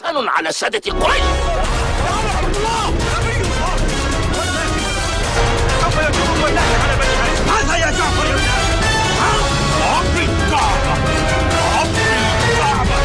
حسن على سادة قريش. سوف يكون والله على بني هاشم. ماذا يا جعفر يا ابن رب الكعبة، رب الكعبة.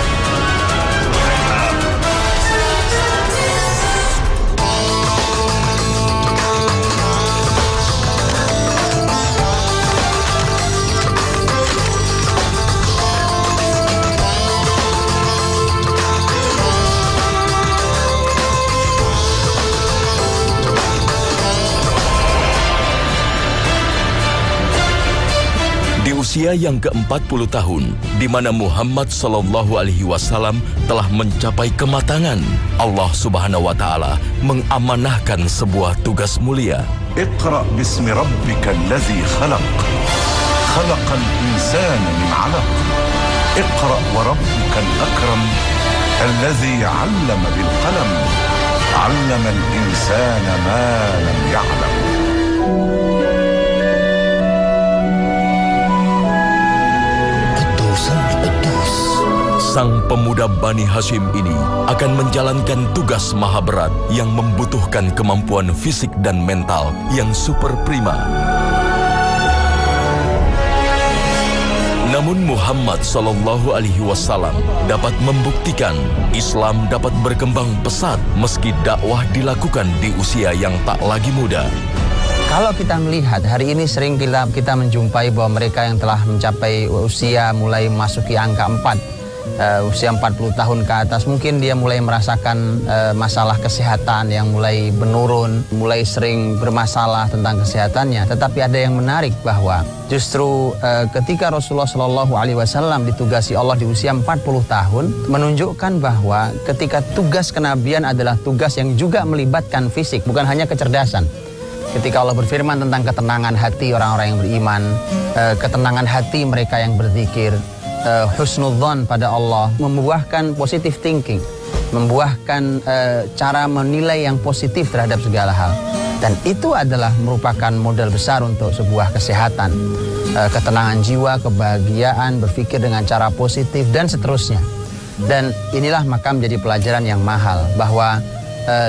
Di usia yang ke-40 tahun, di mana Muhammad Sallallahu Alaihi Wasallam telah mencapai kematangan, Allah Subhanahu Wa Taala mengamanahkan sebuah tugas mulia. Iqra bismi rabbika allazi khalaq, khalaqal insana min 'alaq. Iqra wa rabbukal akram, allazi 'allama bil qalam, 'allama al insana ma lam ya'lam. Sang pemuda Bani Hashim ini akan menjalankan tugas maha berat yang membutuhkan kemampuan fisik dan mental yang super prima. Namun Muhammad Sallallahu Alaihi Wasallam dapat membuktikan Islam dapat berkembang pesat meski dakwah dilakukan di usia yang tak lagi muda. Kalau kita melihat hari ini sering kita menjumpai bahwa mereka yang telah mencapai usia mulai memasuki angka 4, usia 40 tahun ke atas, mungkin dia mulai merasakan masalah kesehatan yang mulai menurun, mulai sering bermasalah tentang kesehatannya. Tetapi ada yang menarik bahwa justru ketika Rasulullah Shallallahu Alaihi Wasallam ditugasi Allah di usia 40 tahun, menunjukkan bahwa ketika tugas kenabian adalah tugas yang juga melibatkan fisik, bukan hanya kecerdasan. Ketika Allah berfirman tentang ketenangan hati orang-orang yang beriman, ketenangan hati mereka yang berzikir, husnudzon pada Allah, membuahkan positive thinking, membuahkan cara menilai yang positif terhadap segala hal. Dan itu adalah merupakan modal besar untuk sebuah kesehatan, ketenangan jiwa, kebahagiaan, berpikir dengan cara positif, dan seterusnya. Dan inilah maka menjadi pelajaran yang mahal, bahwa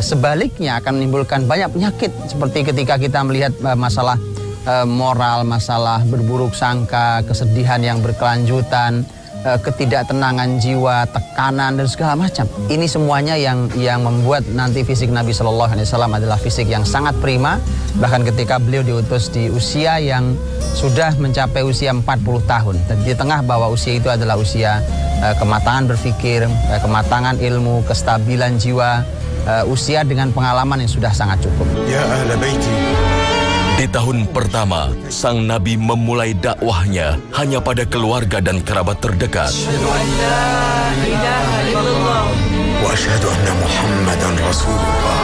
sebaliknya akan menimbulkan banyak penyakit, seperti ketika kita melihat masalah moral, masalah berburuk sangka, kesedihan yang berkelanjutan, ketidaktenangan jiwa, tekanan, dan segala macam. Ini semuanya yang membuat nanti fisik Nabi Shallallahu Alaihi Wasallam adalah fisik yang sangat prima. Bahkan ketika beliau diutus di usia yang sudah mencapai usia 40 tahun. Dan di tengah bahwa usia itu adalah usia kematangan berpikir, kematangan ilmu, kestabilan jiwa, usia dengan pengalaman yang sudah sangat cukup. Ya ahla baiti. Di tahun pertama, sang Nabi memulai dakwahnya hanya pada keluarga dan kerabat terdekat. Wa asyhadu anna Muhammadan Rasulullah.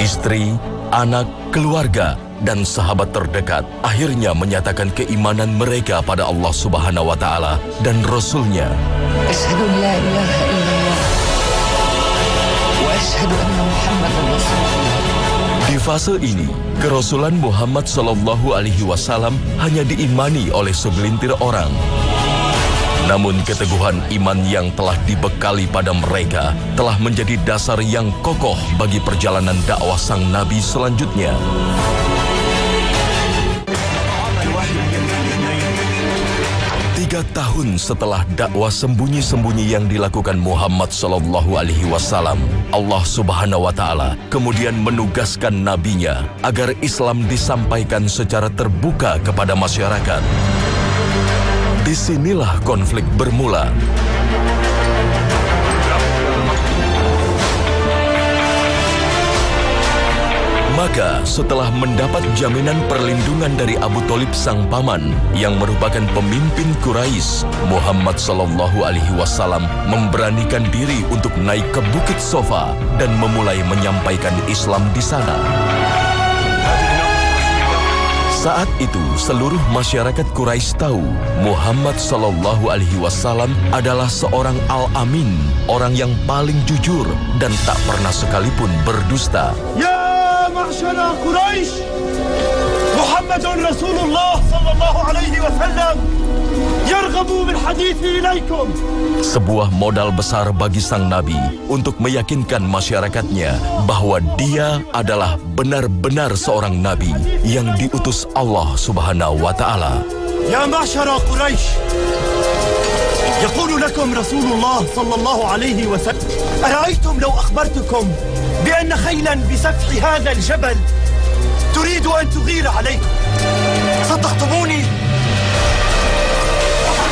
Istri, anak, keluarga, dan sahabat terdekat akhirnya menyatakan keimanan mereka pada Allah Subhanahu wa Ta'ala dan Rasul-Nya. Asyhadu an la ilaha illallah wa asyhadu anna Muhammadan Rasulullah. Di fase ini, kerasulan Muhammad Sallallahu Alaihi Wasallam hanya diimani oleh segelintir orang. Namun keteguhan iman yang telah dibekali pada mereka telah menjadi dasar yang kokoh bagi perjalanan dakwah sang Nabi selanjutnya. 3 tahun setelah dakwah sembunyi-sembunyi yang dilakukan Muhammad Sallallahu Alaihi Wasallam, Allah Subhanahu wa Ta'ala kemudian menugaskan nabinya agar Islam disampaikan secara terbuka kepada masyarakat. Disinilah konflik bermula. Maka setelah mendapat jaminan perlindungan dari Abu Thalib sang paman yang merupakan pemimpin Quraisy, Muhammad Sallallahu Alaihi Wasallam memberanikan diri untuk naik ke Bukit Sofa dan memulai menyampaikan Islam di sana. Saat itu seluruh masyarakat Quraisy tahu Muhammad Sallallahu Alaihi Wasallam adalah seorang Al-Amin, orang yang paling jujur dan tak pernah sekalipun berdusta. معشر قريش محمد رسول الله صلى الله عليه وسلم يرغب بالحديث إليكم. Sebuah modal besar bagi sang nabi untuk meyakinkan masyarakatnya bahwa dia adalah benar-benar seorang nabi yang diutus Allah Subhanahu wa taala. يا معشر قريش يقول لكم رسول الله صلى الله عليه وسلم أرأيتم لو أخبرتكم بأن خيلا بسفح هذا الجبل تريد أن تغير عليكم صدقتموني؟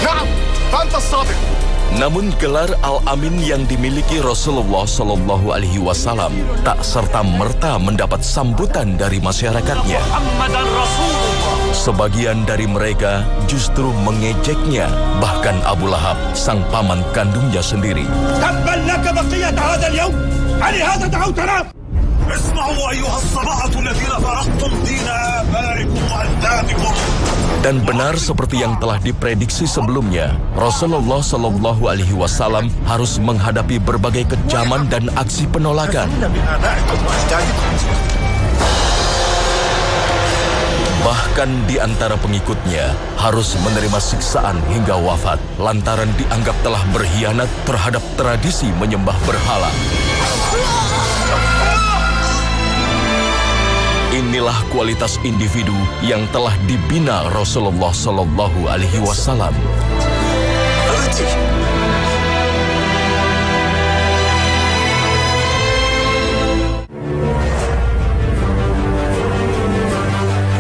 نعم فأنت الصادق. Namun gelar Al-Amin yang dimiliki Rasulullah Shallallahu Alaihi Wasallam tak serta-merta mendapat sambutan dari masyarakatnya. Sebagian dari mereka justru mengejeknya, bahkan Abu Lahab, sang paman kandungnya sendiri. Dan benar seperti yang telah diprediksi sebelumnya, Rasulullah Shallallahu Alaihi Wasallam harus menghadapi berbagai kecaman dan aksi penolakan. Bahkan di antara pengikutnya harus menerima siksaan hingga wafat lantaran dianggap telah berkhianat terhadap tradisi menyembah berhala. Inilah kualitas individu yang telah dibina Rasulullah Shallallahu Alaihi Wasallam.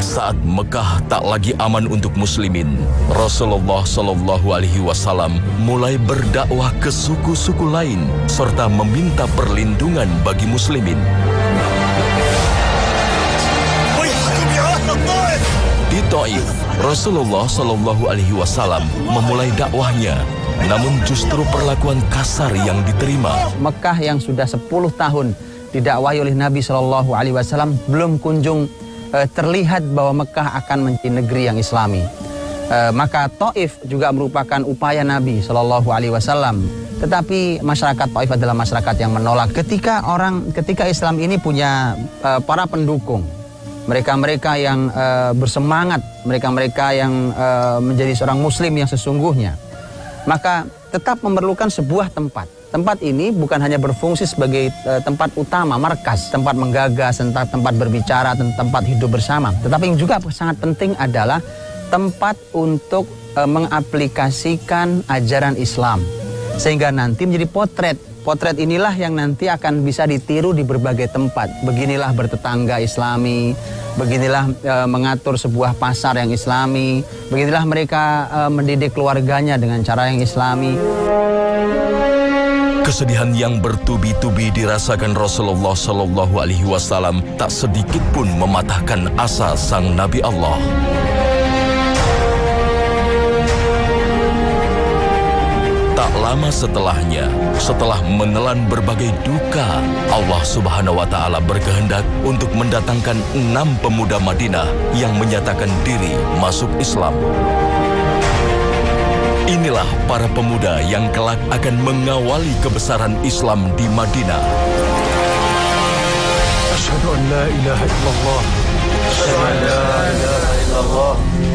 Saat Mekah tak lagi aman untuk muslimin, Rasulullah Shallallahu Alaihi Wasallam mulai berdakwah ke suku-suku lain serta meminta perlindungan bagi muslimin. Di Taif, Rasulullah Shallallahu Alaihi Wasallam memulai dakwahnya, namun justru perlakuan kasar yang diterima. Mekah yang sudah 10 tahun didakwahi oleh Nabi Shallallahu Alaihi Wasallam belum kunjung terlihat bahwa Mekah akan menjadi negeri yang Islami. Maka Taif juga merupakan upaya Nabi Shallallahu Alaihi Wasallam. Tetapi masyarakat Taif adalah masyarakat yang menolak. Ketika Islam ini punya para pendukung, mereka-mereka yang bersemangat, mereka-mereka yang menjadi seorang muslim yang sesungguhnya, maka tetap memerlukan sebuah tempat. Tempat ini bukan hanya berfungsi sebagai tempat utama, markas, tempat menggagas, tempat berbicara, tempat hidup bersama. Tetapi yang juga sangat penting adalah tempat untuk mengaplikasikan ajaran Islam. Sehingga nanti menjadi potret. Potret inilah yang nanti akan bisa ditiru di berbagai tempat. Beginilah bertetangga Islami, beginilah mengatur sebuah pasar yang Islami, beginilah mereka mendidik keluarganya dengan cara yang Islami. Kesedihan yang bertubi-tubi dirasakan Rasulullah Shallallahu Alaihi Wasallam tak sedikit pun mematahkan asa sang Nabi Allah. Tak lama setelahnya, setelah menelan berbagai duka, Allah Subhanahu wa Ta'ala berkehendak untuk mendatangkan 6 pemuda Madinah yang menyatakan diri masuk Islam. Inilah para pemuda yang kelak akan mengawali kebesaran Islam di Madinah. Asyhadu an la ilaha illallah. Asyhadu an la ilaha illallah.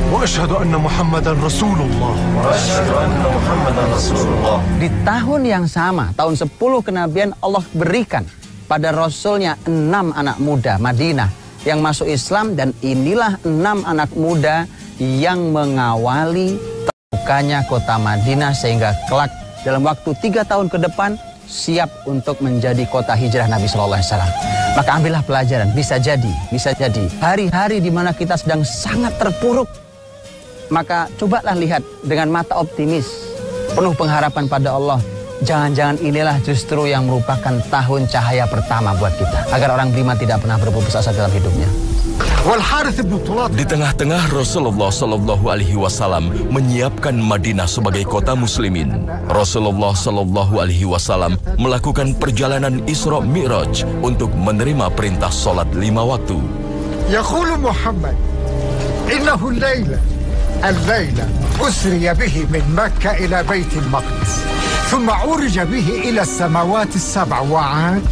Wa asyhadu anna Muhammadan Rasulullah. Wa asyhadu anna Muhammadan Rasulullah. Di tahun yang sama, tahun 10 kenabian, Allah berikan pada Rasulnya 6 anak muda Madinah yang masuk Islam, dan inilah 6 anak muda yang mengawali terbukanya kota Madinah sehingga kelak dalam waktu 3 tahun ke depan siap untuk menjadi kota hijrah Nabi Sallallahu Alaihi Wasallam. Maka ambillah pelajaran. Bisa jadi hari-hari di mana kita sedang sangat terpuruk, maka cobalah lihat dengan mata optimis, penuh pengharapan pada Allah. Jangan-jangan inilah justru yang merupakan tahun cahaya pertama buat kita, agar orang beriman tidak pernah berputus asa dalam hidupnya. Di tengah-tengah Rasulullah Shallallahu Alaihi Wasallam menyiapkan Madinah sebagai kota muslimin, Rasulullah Shallallahu Alaihi Wasallam melakukan perjalanan Isra Mi'raj untuk menerima perintah sholat 5 waktu. Yaqulu Muhammad, innahu al-layla usriya bihi min Makkah ila Baitul Maqdis, thumma urija bihi ila as-samawati as-sab'a wa 'ad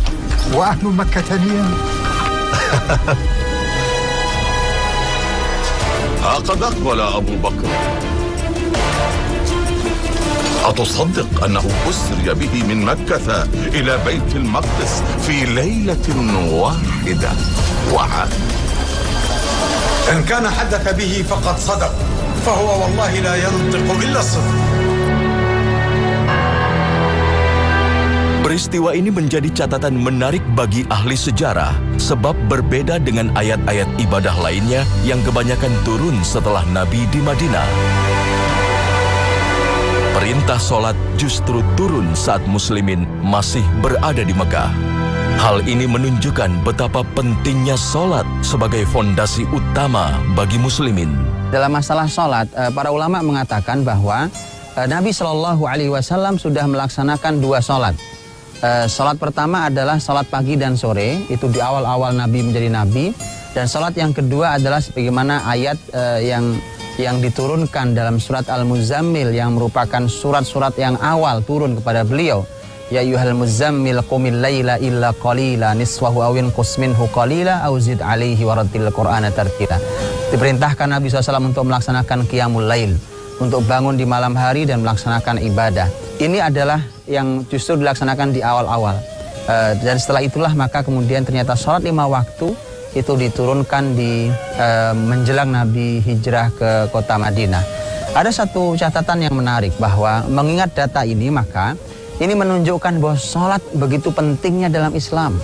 wa ahlu Makkah niyam. قد أقبل أبو بكر أتصدق أنه أسري به من مكة إلى بيت المقدس في ليلة واحدة وعاد؟ إن كان حدث به فقد صدق، فهو والله لا ينطق إلا الصدق. Peristiwa ini menjadi catatan menarik bagi ahli sejarah sebab berbeda dengan ayat-ayat ibadah lainnya yang kebanyakan turun setelah Nabi di Madinah. Perintah sholat justru turun saat muslimin masih berada di Mekah. Hal ini menunjukkan betapa pentingnya sholat sebagai fondasi utama bagi muslimin. Dalam masalah sholat, para ulama mengatakan bahwa Nabi Shallallahu Alaihi Wasallam sudah melaksanakan 2 sholat. Sholat pertama adalah sholat pagi dan sore, itu di awal-awal Nabi menjadi Nabi. Dan sholat yang kedua adalah sebagaimana ayat yang diturunkan dalam surat Al-Muzammil yang merupakan surat-surat yang awal turun kepada beliau. Ya ayyuhal muzammil qumil laila illa qalila niswahu aw inqus minhu qalila aw zid alaihi warattil qur'ana tartila. Diperintahkan Nabi SAW untuk melaksanakan qiyamul lail, untuk bangun di malam hari dan melaksanakan ibadah. Ini adalah yang justru dilaksanakan di awal-awal. Dan setelah itulah maka kemudian ternyata sholat 5 waktu itu diturunkan di menjelang Nabi hijrah ke kota Madinah. Ada satu catatan yang menarik bahwa mengingat data ini maka ini menunjukkan bahwa sholat begitu pentingnya dalam Islam.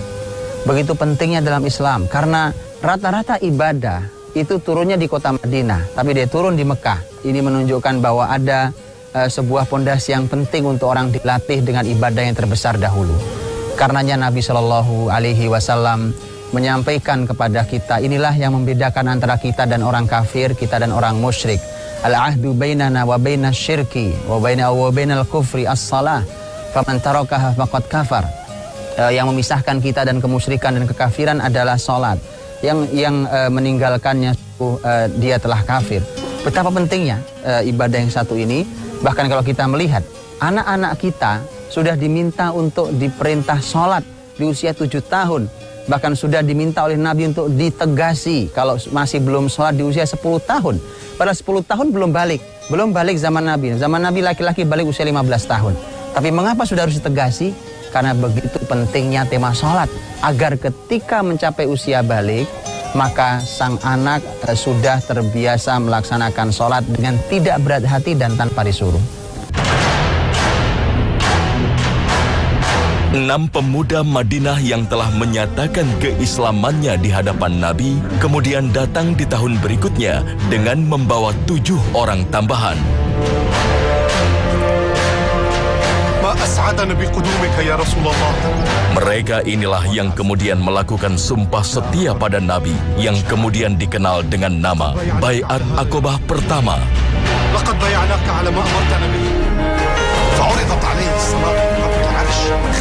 Begitu pentingnya dalam Islam. Karena rata-rata ibadah itu turunnya di kota Madinah. Tapi dia turun di Mekah. Ini menunjukkan bahwa ada sebuah pondasi yang penting untuk orang dilatih dengan ibadah yang terbesar dahulu. Karenanya Nabi Shallallahu Alaihi Wasallam menyampaikan kepada kita, inilah yang membedakan antara kita dan orang kafir, kita dan orang musyrik. Al-ahdu bainana wa bainas syirki wa bainal kufri as-salah. Faman tarakaha faqad kafar. Yang memisahkan kita dan kemusyrikan dan kekafiran adalah salat. Yang meninggalkannya dia telah kafir. Betapa pentingnya ibadah yang satu ini. Bahkan kalau kita melihat anak-anak kita sudah diminta untuk diperintah salat di usia 7 tahun. Bahkan sudah diminta oleh Nabi untuk ditegasi kalau masih belum sholat di usia 10 tahun. Pada 10 tahun belum balik zaman Nabi. Zaman Nabi laki-laki balik usia 15 tahun. Tapi mengapa sudah harus ditegasi? Karena begitu pentingnya tema sholat. Agar ketika mencapai usia balik, maka sang anak sudah terbiasa melaksanakan sholat dengan tidak berat hati dan tanpa disuruh. 6 pemuda Madinah yang telah menyatakan keislamannya di hadapan Nabi kemudian datang di tahun berikutnya dengan membawa 7 orang tambahan. Mereka inilah yang kemudian melakukan sumpah setia pada Nabi yang kemudian dikenal dengan nama Baiat Aqobah pertama.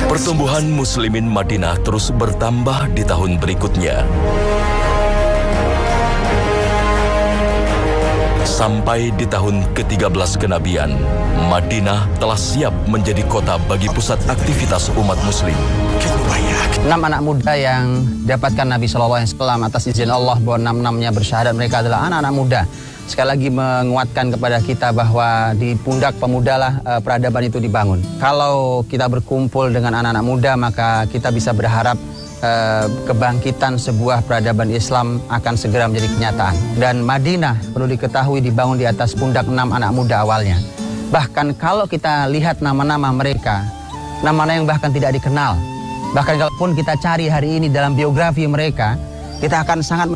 Pertumbuhan muslimin Madinah terus bertambah di tahun berikutnya. Sampai di tahun ke-13 kenabian, Madinah telah siap menjadi kota bagi pusat aktivitas umat muslim. 6 anak muda yang dapatkan Nabi SAW atas izin Allah bahwa 6-6-nya bersyahadat mereka adalah anak-anak muda. Sekali lagi menguatkan kepada kita bahwa di pundak pemudalah peradaban itu dibangun. Kalau kita berkumpul dengan anak-anak muda maka kita bisa berharap kebangkitan sebuah peradaban Islam akan segera menjadi kenyataan. Dan Madinah perlu diketahui dibangun di atas pundak 6 anak muda awalnya. Bahkan kalau kita lihat nama-nama mereka, nama-nama yang bahkan tidak dikenal. Bahkan kalaupun kita cari hari ini dalam biografi mereka, kita akan sangat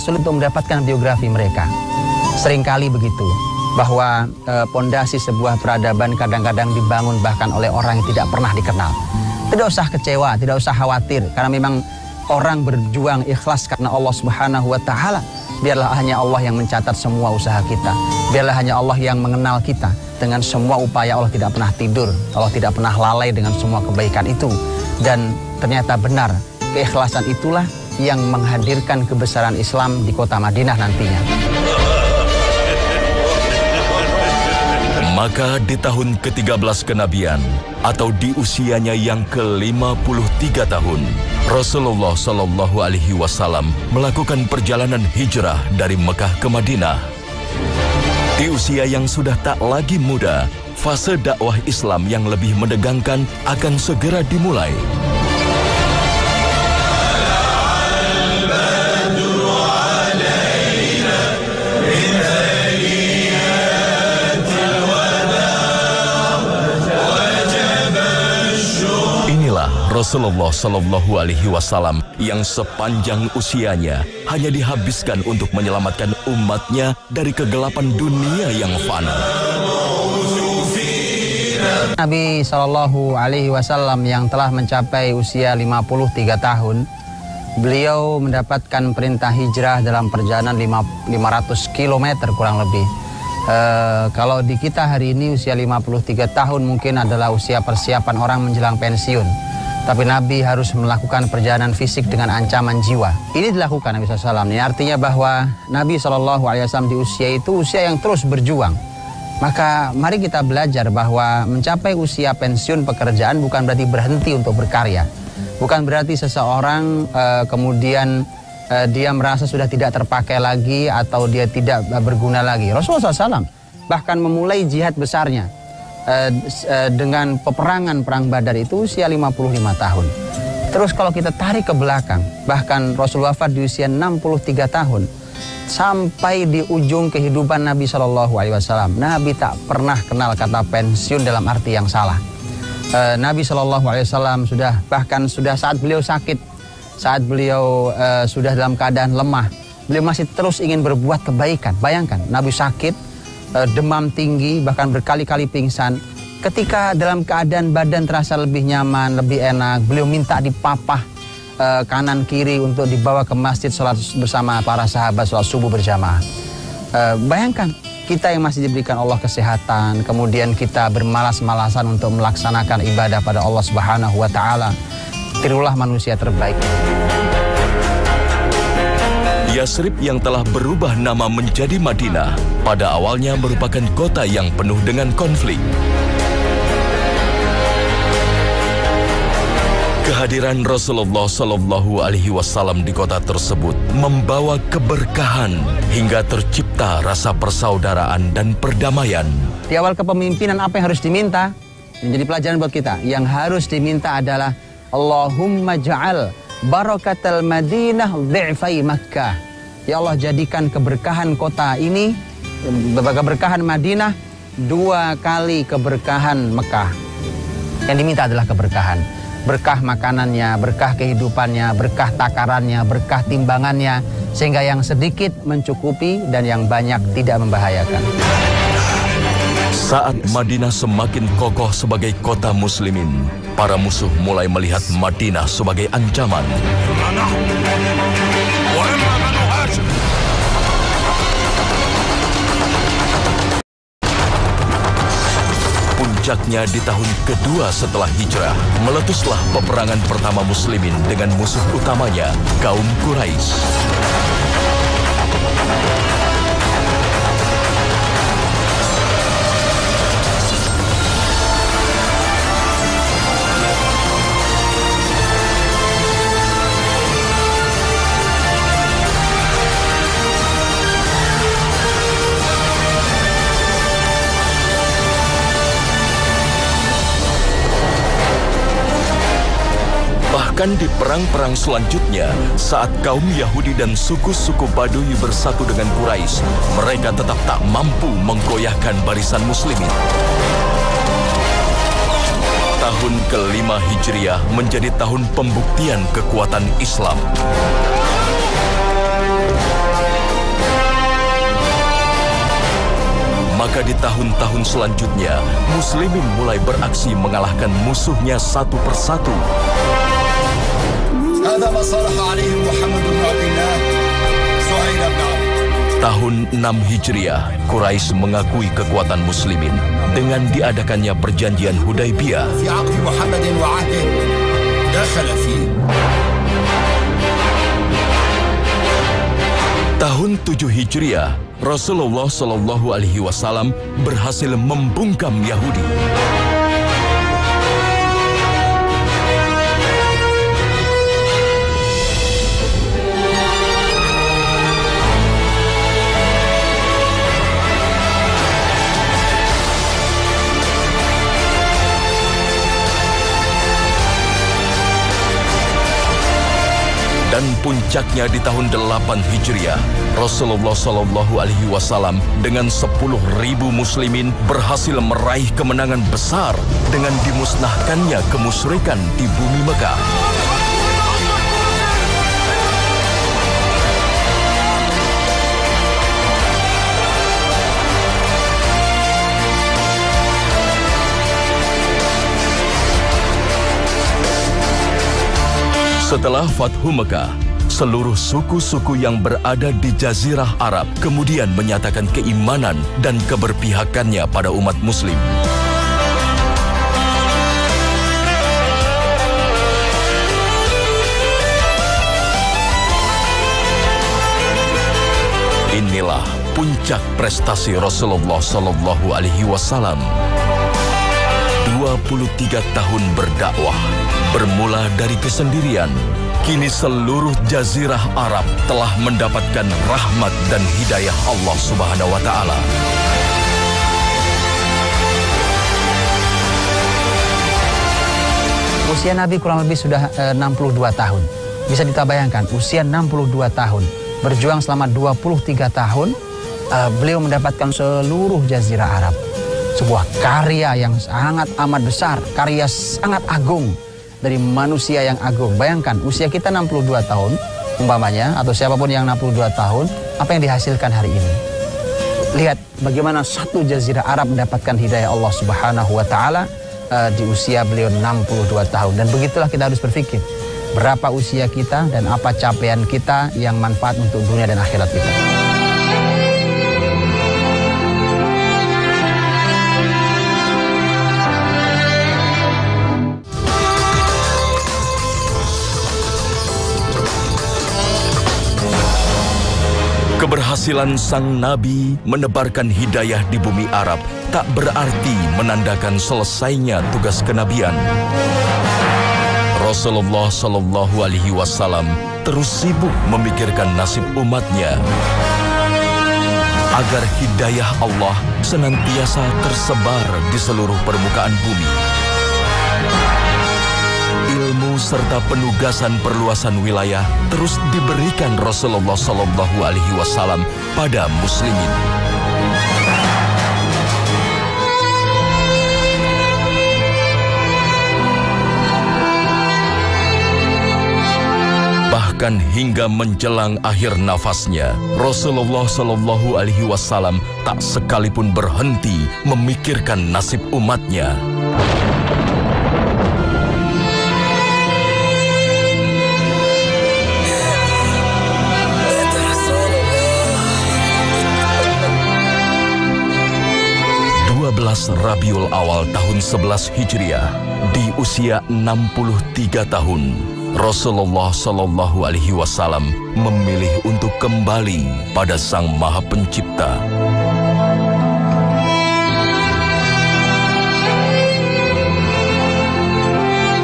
sulit untuk mendapatkan biografi mereka. Seringkali begitu, bahwa pondasi sebuah peradaban kadang-kadang dibangun bahkan oleh orang yang tidak pernah dikenal. Tidak usah kecewa, tidak usah khawatir, karena memang orang berjuang ikhlas karena Allah Subhanahu wa Ta'ala. Biarlah hanya Allah yang mencatat semua usaha kita. Biarlah hanya Allah yang mengenal kita. Dengan semua upaya Allah tidak pernah tidur, Allah tidak pernah lalai dengan semua kebaikan itu. Dan ternyata benar, keikhlasan itulah yang menghadirkan kebesaran Islam di kota Madinah nantinya. Maka di tahun ke-13 kenabian atau di usianya yang ke-53 tahun, Rasulullah Shallallahu Alaihi Wasallam melakukan perjalanan hijrah dari Mekah ke Madinah. Di usia yang sudah tak lagi muda, fase dakwah Islam yang lebih menegangkan akan segera dimulai. Inilah Rasulullah Shallallahu Alaihi Wasallam yang sepanjang usianya hanya dihabiskan untuk menyelamatkan umatnya dari kegelapan dunia yang fana. Nabi Shallallahu Alaihi Wasallam yang telah mencapai usia 53 tahun, beliau mendapatkan perintah hijrah dalam perjalanan 500 km kurang lebih. Kalau di kita hari ini usia 53 tahun mungkin adalah usia persiapan orang menjelang pensiun. Tapi Nabi harus melakukan perjalanan fisik dengan ancaman jiwa. Ini dilakukan Nabi SAW. Ini artinya bahwa Nabi SAW di usia itu usia yang terus berjuang. Maka mari kita belajar bahwa mencapai usia pensiun pekerjaan bukan berarti berhenti untuk berkarya. Bukan berarti seseorang kemudian dia merasa sudah tidak terpakai lagi atau dia tidak berguna lagi. Rasulullah SAW bahkan memulai jihad besarnya dengan peperangan Perang Badar itu usia 55 tahun. Terus kalau kita tarik ke belakang, bahkan Rasul wafat di usia 63 tahun. Sampai di ujung kehidupan Nabi Shallallahu Alaihi Wasallam, Nabi tak pernah kenal kata pensiun dalam arti yang salah. Nabi Shallallahu Alaihi Wasallam bahkan sudah saat beliau sakit, saat beliau sudah dalam keadaan lemah, beliau masih terus ingin berbuat kebaikan. Bayangkan, Nabi sakit, demam tinggi, bahkan berkali-kali pingsan. Ketika dalam keadaan badan terasa lebih nyaman, lebih enak, beliau minta dipapah kanan kiri untuk dibawa ke masjid sholat bersama para sahabat, sholat subuh berjamaah. Bayangkan, kita yang masih diberikan Allah kesehatan, kemudian kita bermalas-malasan untuk melaksanakan ibadah pada Allah Subhanahu wa Ta'ala. Tirulah manusia terbaik. Yasrib yang telah berubah nama menjadi Madinah pada awalnya merupakan kota yang penuh dengan konflik. Kehadiran Rasulullah Shallallahu Alaihi Wasallam di kota tersebut membawa keberkahan hingga tercipta rasa persaudaraan dan perdamaian. Di awal kepemimpinan apa yang harus diminta? Menjadi pelajaran buat kita. Yang harus diminta adalah Allahumma ja'al barakatal Madinah dhi'fai Makkah. Ya Allah, jadikan keberkahan kota ini, keberkahan Madinah, 2 kali keberkahan Mekah. Yang diminta adalah keberkahan. Berkah makanannya, berkah kehidupannya, berkah takarannya, berkah timbangannya, sehingga yang sedikit mencukupi dan yang banyak tidak membahayakan. Saat Madinah semakin kokoh sebagai kota muslimin, para musuh mulai melihat Madinah sebagai ancaman. Puncaknya di tahun kedua setelah hijrah, meletuslah peperangan pertama muslimin dengan musuh utamanya, kaum Quraisy. Bahkan di perang-perang selanjutnya, saat kaum Yahudi dan suku-suku Baduy bersatu dengan Quraisy, mereka tetap tak mampu menggoyahkan barisan muslimin. Tahun ke-5 Hijriah menjadi tahun pembuktian kekuatan Islam. Maka di tahun-tahun selanjutnya, muslimin mulai beraksi mengalahkan musuhnya satu persatu. Tahun 6 Hijriah, Quraisy mengakui kekuatan muslimin dengan diadakannya perjanjian Hudaybiyah. Tahun 7 Hijriah, Rasulullah Shallallahu Alaihi Wasallam berhasil membungkam Yahudi. puncaknya di tahun 8 Hijriah, Rasulullah Shallallahu Alaihi Wasallam dengan 10.000 muslimin berhasil meraih kemenangan besar dengan dimusnahkannya kemusyrikan di bumi Mekah. Setelah Fathu Mekah, seluruh suku-suku yang berada di Jazirah Arab kemudian menyatakan keimanan dan keberpihakannya pada umat Muslim. Inilah puncak prestasi Rasulullah Shallallahu Alaihi Wasallam. 23 tahun berdakwah, bermula dari kesendirian, kini seluruh Jazirah Arab telah mendapatkan rahmat dan hidayah Allah Subhanahu wa Ta'ala. Usia Nabi kurang lebih sudah 62 tahun. Bisa kita bayangkan, usia 62 tahun, berjuang selama 23 tahun, beliau mendapatkan seluruh Jazirah Arab. Sebuah karya yang sangat amat besar, karya sangat agung dari manusia yang agung. Bayangkan usia kita 62 tahun umpamanya, atau siapapun yang 62 tahun, apa yang dihasilkan hari ini. Lihat bagaimana satu Jazirah Arab mendapatkan hidayah Allah Subhanahu wa Ta'ala di usia beliau 62 tahun. Dan begitulah kita harus berpikir, berapa usia kita dan apa capaian kita yang manfaat untuk dunia dan akhirat kita. Keberhasilan sang Nabi menebarkan hidayah di bumi Arab tak berarti menandakan selesainya tugas kenabian. Rasulullah Shallallahu Alaihi Wasallam terus sibuk memikirkan nasib umatnya agar hidayah Allah senantiasa tersebar di seluruh permukaan bumi. Ilmu serta penugasan perluasan wilayah terus diberikan Rasulullah Shallallahu Alaihi Wasallam pada muslimin. Bahkan hingga menjelang akhir nafasnya, Rasulullah Shallallahu Alaihi Wasallam tak sekalipun berhenti memikirkan nasib umatnya. Rabiul Awal tahun 11 Hijriah, di usia 63 tahun, Rasulullah Shallallahu Alaihi Wasallam memilih untuk kembali pada Sang Maha Pencipta.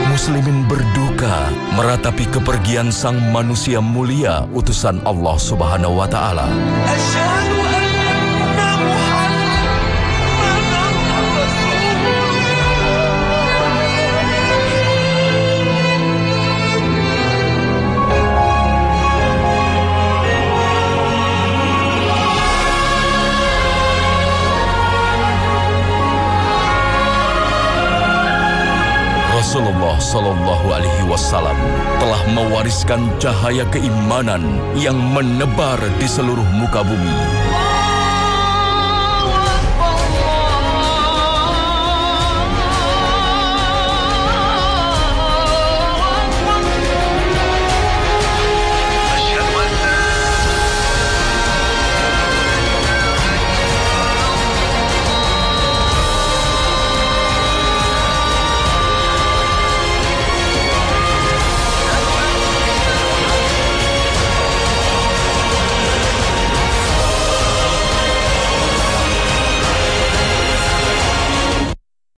Muslimin berduka meratapi kepergian sang manusia mulia, utusan Allah Subhanahu wa Ta'ala. Rasulullah Shallallahu Alaihi Wasallam telah mewariskan cahaya keimanan yang menebar di seluruh muka bumi.